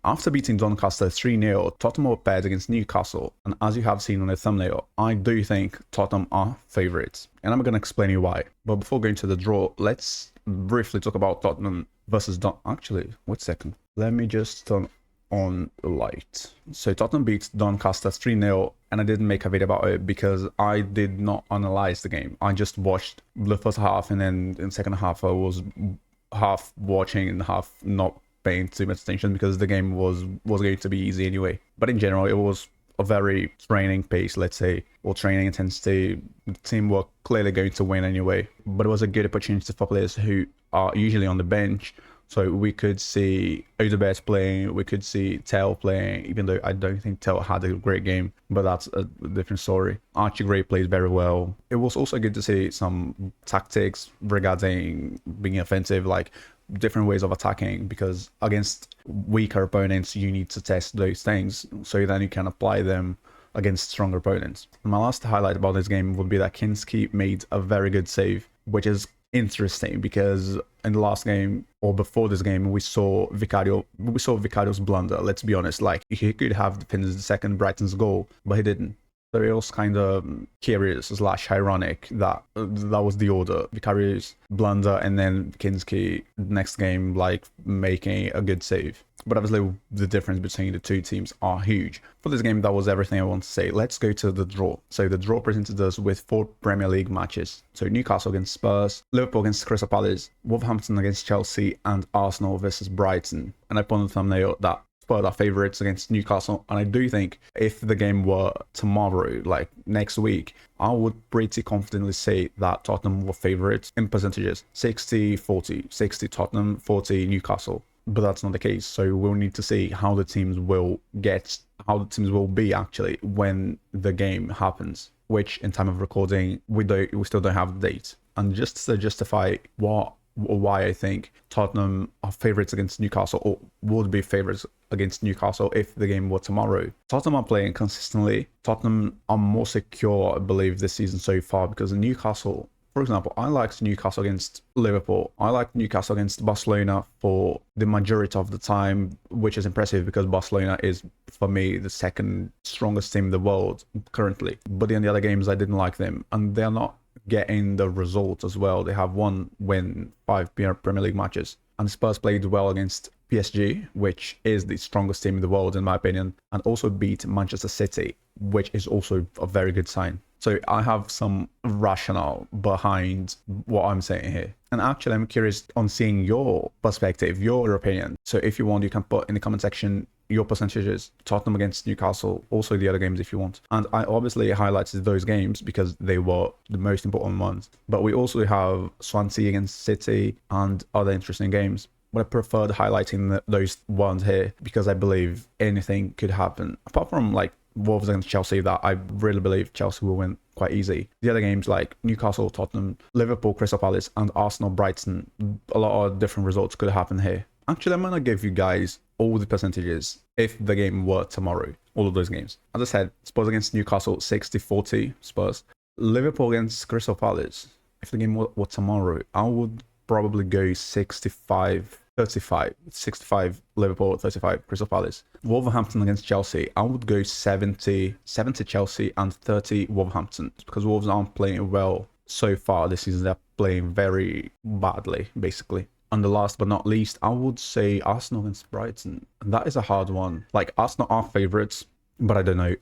After beating Doncaster 3-0, Tottenham were paired against Newcastle, and as you have seen on the thumbnail, I do think Tottenham are favourites, and I'm going to explain you why. But before going to the draw, let's briefly talk about Tottenham versus Actually, wait a second. Let me just turn on the light. So Tottenham beat Doncaster 3-0, and I didn't make a video about it because I did not analyze the game. I just watched the first half, and then in the second half I was half watching and half not paying too much attention because the game was going to be easy anyway. But in general, it was a very training pace, let's say, or training intensity. The team were clearly going to win anyway, but it was a good opportunity for players who are usually on the bench. So we could see Odebert playing, we could see Tell playing, even though I don't think Tell had a great game, but that's a different story. Archie Gray plays very well. It was also good to see some tactics regarding being offensive, like different ways of attacking, because against weaker opponents, you need to test those things so then you can apply them against stronger opponents. And my last highlight about this game would be that Kinski made a very good save, which is interesting because in the last game or before this game we saw Vicario's blunder. Let's be honest, like he could have defended the second Brighton's goal, but he didn't. So it was kind of curious / ironic that that was the order: Vicario's blunder and then Kinski next game like making a good save. But obviously the difference between the two teams are huge. For this game, that was everything I want to say. Let's go to the draw. So the draw presented us with 4 Premier League matches. So Newcastle against Spurs, Liverpool against Crystal Palace, Wolverhampton against Chelsea, and Arsenal versus Brighton. And I put on the thumbnail that Spurs are favourites against Newcastle, and I do think if the game were tomorrow, like next week, I would pretty confidently say that Tottenham were favourites in percentages. 60-40, 60 Tottenham, 40 Newcastle. But that's not the case, so we'll need to see how the teams will be actually when the game happens, which in time of recording we still don't have the date. And just to justify why I think Tottenham are favourites against Newcastle, or would be favourites against Newcastle if the game were tomorrow. Tottenham are playing consistently. Tottenham are more secure, I believe, this season so far, because Newcastle, for example, I liked Newcastle against Liverpool. I liked Newcastle against Barcelona for the majority of the time, which is impressive because Barcelona is, for me, the second strongest team in the world currently. But in the other games, I didn't like them, and they're not getting the results as well. They have 1 win, 5 Premier League matches. And Spurs played well against PSG, which is the strongest team in the world in my opinion, and also beat Manchester City, which is also a very good sign. So I have some rationale behind what I'm saying here. And actually, I'm curious on seeing your perspective, your opinion. So if you want, you can put in the comment section your percentages, Tottenham against Newcastle, also the other games if you want. And I obviously highlighted those games because they were the most important ones. But we also have Swansea against City and other interesting games. But I preferred highlighting those ones here because I believe anything could happen. Apart from like Wolves against Chelsea, that I really believe Chelsea will win quite easy. The other games like Newcastle, Tottenham, Liverpool, Crystal Palace, and Arsenal, Brighton, a lot of different results could happen here. Actually, I'm gonna give you guys all the percentages if the game were tomorrow, all of those games. As I said, Spurs against Newcastle, 60-40 Spurs. Liverpool against Crystal Palace, if the game were tomorrow, I would probably go 65-35. 65 Liverpool, 35 Crystal Palace. Wolverhampton against Chelsea, I would go 70 Chelsea and 30 Wolverhampton, because Wolves aren't playing well so far this season. They're playing very badly, basically. And the last but not least, I would say Arsenal against Brighton. And that is a hard one. Like, Arsenal are favourites, but I don't know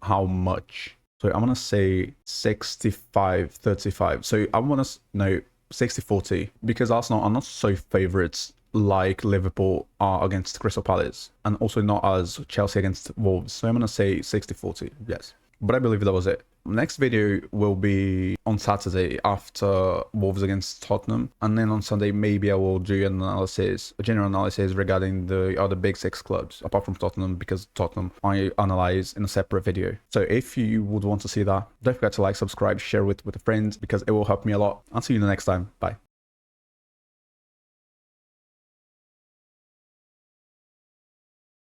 how much. So I'm going to say 65-35. So I want to know 60-40, because Arsenal are not so favourites like Liverpool are against Crystal Palace, and also not as Chelsea against Wolves. So I'm going to say 60-40, yes. But I believe that was it. Next video will be on Saturday after Wolves against Tottenham, and then on Sunday maybe I will do an analysis, a general analysis regarding the other big 6 clubs apart from Tottenham, because Tottenham I analyze in a separate video. So if you would want to see that, don't forget to like, subscribe, share with a friend, because it will help me a lot. I'll see you the next time. Bye.